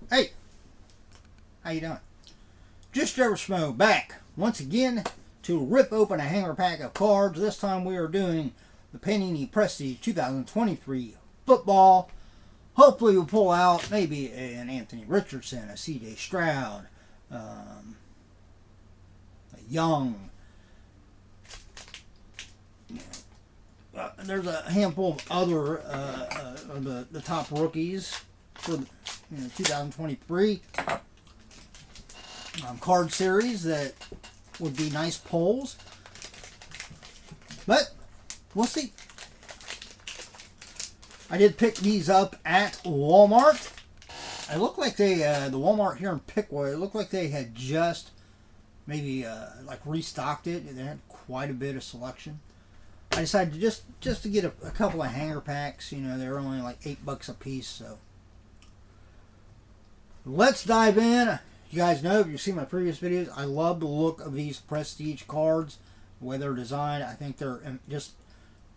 Hey, how you doing? Just your Schmo back once again to rip open a hanger pack of cards. This time we are doing the Panini Prestige 2023 football. Hopefully we'll pull out maybe an Anthony Richardson, a C.J. Stroud, a Young. There's a handful of other of the top rookies for 2023 card series that would be nice pulls. But we'll see. I did pick these up at Walmart. It looked like they, the Walmart here in Pickwood, it looked like they had just maybe like restocked it. And they had quite a bit of selection. I decided just to get a couple of hanger packs. You know, they're only like $8 a piece. So let's dive in. You guys know, if you've seen my previous videos, I love the look of these Prestige cards. The way they're designed, I think they're just,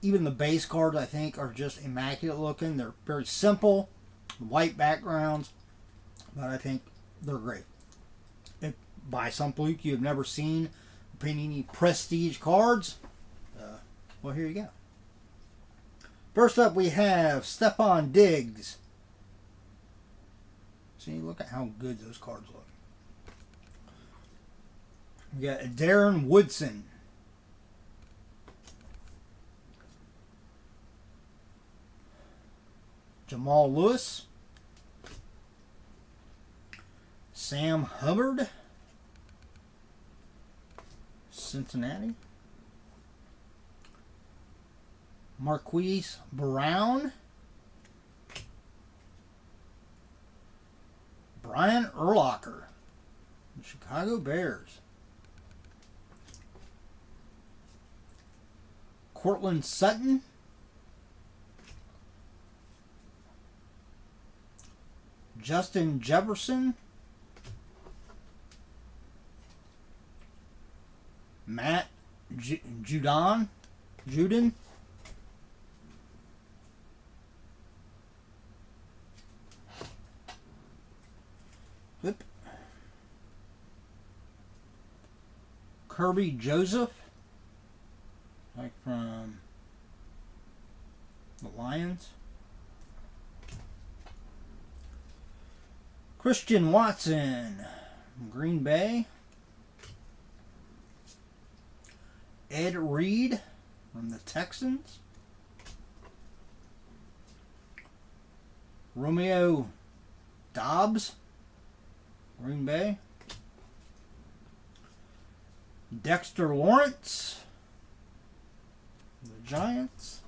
even the base cards I think are just immaculate looking. They're very simple, white backgrounds, but I think they're great. If by some fluke you've never seen Panini Prestige cards, well, here you go. First up we have Stephon Diggs. See, look at how good those cards look. We got Darren Woodson. Jamal Lewis. Sam Hubbard. Cincinnati. Marquise Brown. Brian Urlacher. Chicago Bears. Cortland Sutton. Justin Jefferson. Matt Judon. Flip. Kirby Joseph. Like from the Lions. Christian Watson from Green Bay. Ed Reed from the Texans. Romeo Dobbs, Green Bay. Dexter Lawrence, the Giants.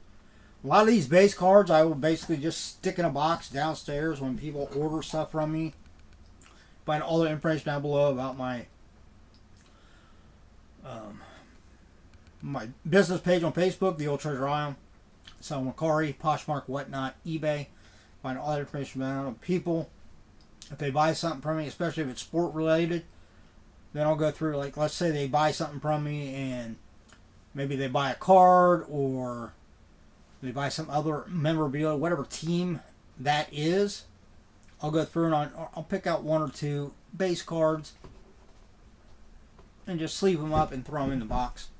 A lot of these base cards I will basically just stick in a box downstairs when people order stuff from me. Find all the information down below about my my business page on Facebook, The Old Treasure Island, Sell Macari, Poshmark, whatnot, eBay. Find all that information out on people. If they buy something from me, especially if it's sport related, then I'll go through, like, let's say they buy something from me and maybe they buy a card or they buy some other memorabilia, whatever team that is. I'll go through and I'll pick out one or two base cards and just sleeve them up and throw them in the box.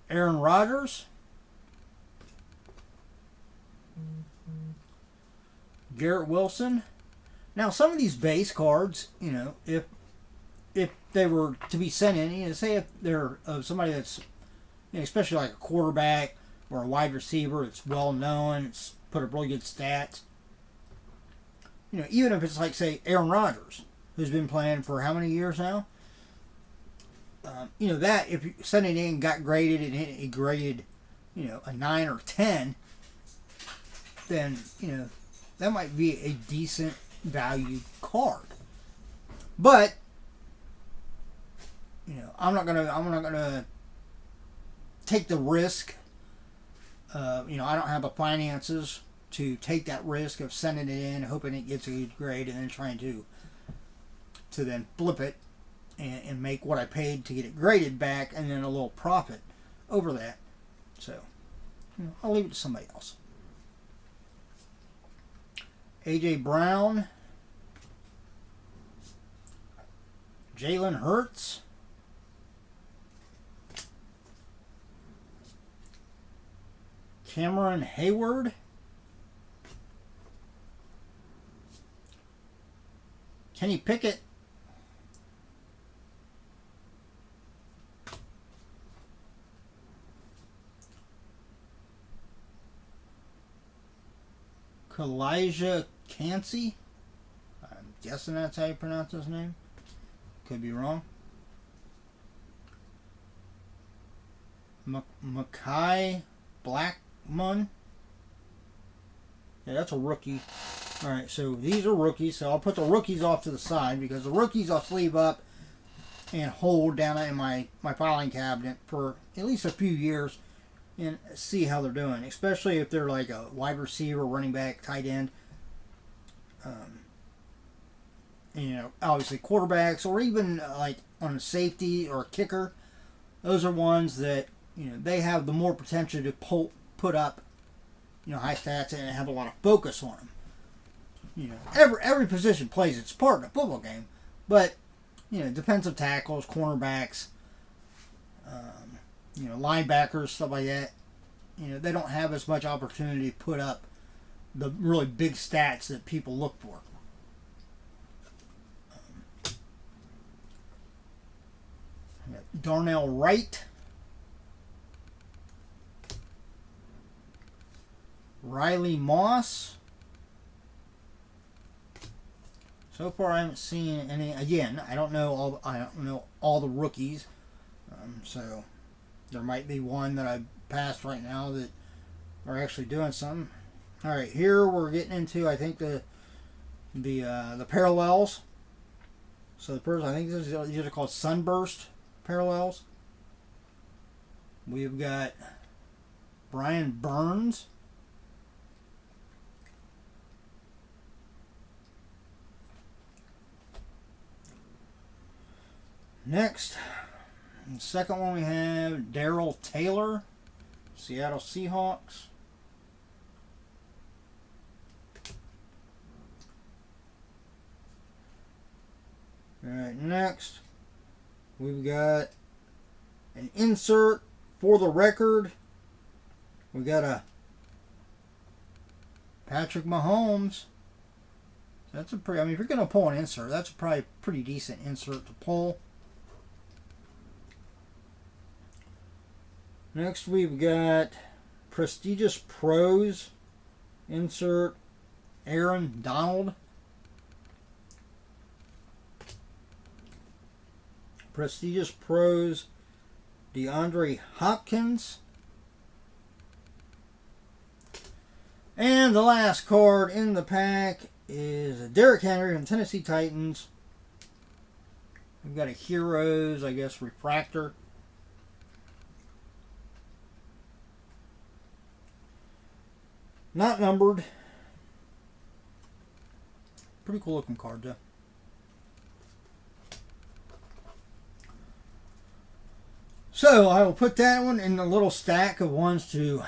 Aaron Rodgers. Garrett Wilson. Now, some of these base cards, you know, if they were to be sent in, you know, say if they're somebody that's, you know, especially like a quarterback or a wide receiver, it's well known, it's put up really good stats. You know, even if it's like, say, Aaron Rodgers, who's been playing for how many years now? You know, that if you sent it in, got graded, and it graded, you know, a 9 or 10, then, you know, that might be a decent valued card. But, you know, I'm not gonna take the risk. You know, I don't have the finances to take that risk of sending it in, hoping it gets a good grade, and then trying to then flip it and make what I paid to get it graded back, and then a little profit over that. So, you know, I'll leave it to somebody else. A.J. Brown, Jalen Hurts, Cameron Hayward, Kenny Pickett, Kalijah Cansey. I'm guessing that's how you pronounce his name. Could be wrong. Mekhi Blackmon. Yeah, that's a rookie. Alright, so these are rookies. So I'll put the rookies off to the side because the rookies I'll sleeve up and hold down in my filing cabinet for at least a few years and see how they're doing, especially if they're like a wide receiver, running back, tight end. You know, obviously quarterbacks, or even like on a safety or a kicker. Those are ones that, you know, they have the more potential to put up, you know, high stats and have a lot of focus on them. You know, every position plays its part in a football game, but, you know, defensive tackles, cornerbacks, you know, linebackers, stuff like that, you know, they don't have as much opportunity to put up the really big stats that people look for. Darnell Wright, Riley Moss. So far, I haven't seen any. Again, I don't know all the rookies. So there might be one that I passed right now that are actually doing something. All right, here we're getting into, I think, the parallels. So the first, I think these are called sunburst parallels. We've got Brian Burns. Next, the second one we have Darrell Taylor, Seattle Seahawks. Alright, next we've got an insert for the record. We got a Patrick Mahomes. That's a pretty, I mean, if you're going to pull an insert, that's probably a pretty decent insert to pull. Next we've got Prestigious Pros insert Aaron Donald. Prestigious Pros DeAndre Hopkins. And the last card in the pack is Derrick Henry from Tennessee Titans. We've got a Heroes, I guess, refractor. Not numbered. Pretty cool looking card, though. So I will put that one in the little stack of ones to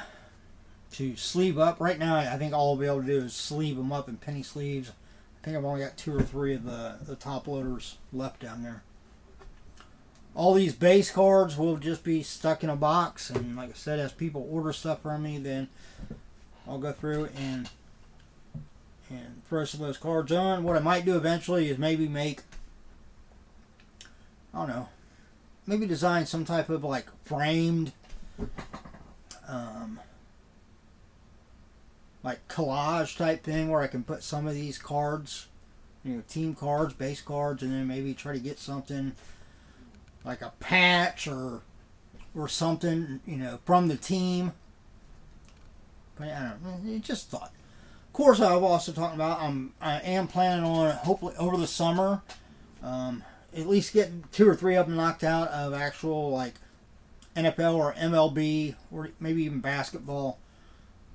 sleeve up. Right now, I think all I'll be able to do is sleeve them up in penny sleeves. I think I've only got 2 or 3 of the top loaders left down there. All these base cards will just be stuck in a box, and like I said, as people order stuff from me, then I'll go through and throw some of those cards on. What I might do eventually is maybe make, I don't know, maybe design some type of like framed, like collage type thing where I can put some of these cards, you know, team cards, base cards, and then maybe try to get something like a patch or something, you know, from the team. But I don't know, just thought. Of course, I've also talked about I am planning on hopefully over the summer, at least getting 2 or 3 of them knocked out of actual like NFL or MLB or maybe even basketball,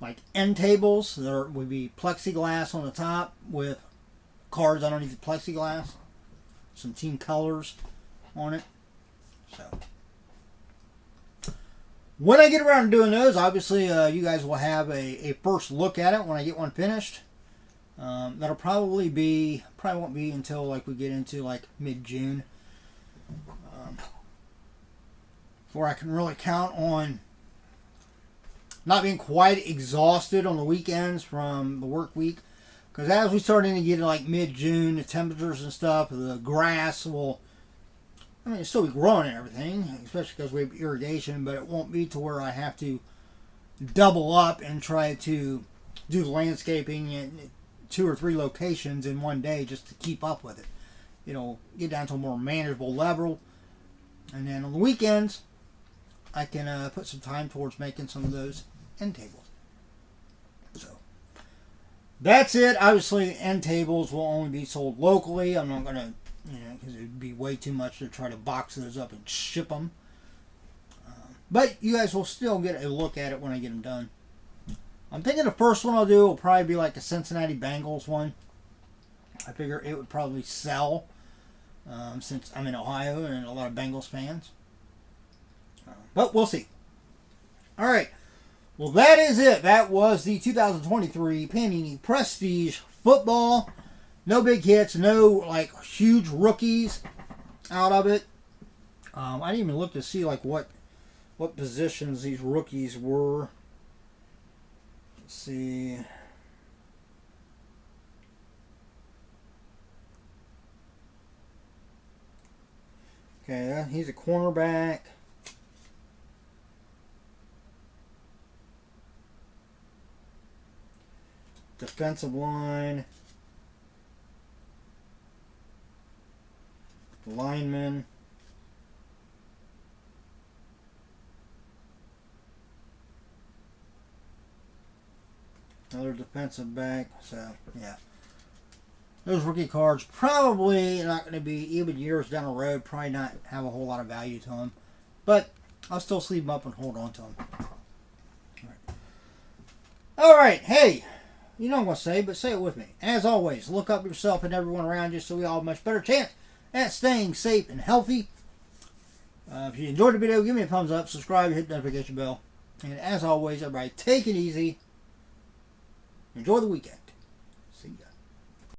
like end tables. There would be plexiglass on the top with cards underneath the plexiglass, some team colors on it. So when I get around to doing those, obviously you guys will have a first look at it when I get one finished. That'll probably won't be until like we get into like mid-June, before I can really count on not being quite exhausted on the weekends from the work week. Because as we start to get to like mid-June, the temperatures and stuff, the grass will, it'll still be growing and everything, especially because we have irrigation, but it won't be to where I have to double up and try to do the landscaping in 2 or 3 locations in one day just to keep up with it. It'll get down to a more manageable level. And then on the weekends, I can put some time towards making some of those end tables. So that's it. Obviously, end tables will only be sold locally. I'm not going to, because it would be way too much to try to box those up and ship them. But you guys will still get a look at it when I get them done. I'm thinking the first one I'll do will probably be like a Cincinnati Bengals one. I figure it would probably sell since I'm in Ohio and a lot of Bengals fans. But we'll see. All right. Well, that is it. That was the 2023 Panini Prestige Football. No big hits. No like huge rookies out of it. I didn't even look to see like what positions these rookies were. Let's see. Okay, he's a cornerback. Defensive line. Lineman. Another defensive back. So, yeah. Those rookie cards probably not going to be, even years down the road, probably not have a whole lot of value to them. But I'll still sleeve them up and hold on to them. All right. Hey, you know what I'm going to say, but say it with me. As always, look up yourself and everyone around you so we all have a much better chance at staying safe and healthy. If you enjoyed the video, give me a thumbs up, subscribe, hit the notification bell. And as always, everybody, take it easy. Enjoy the weekend.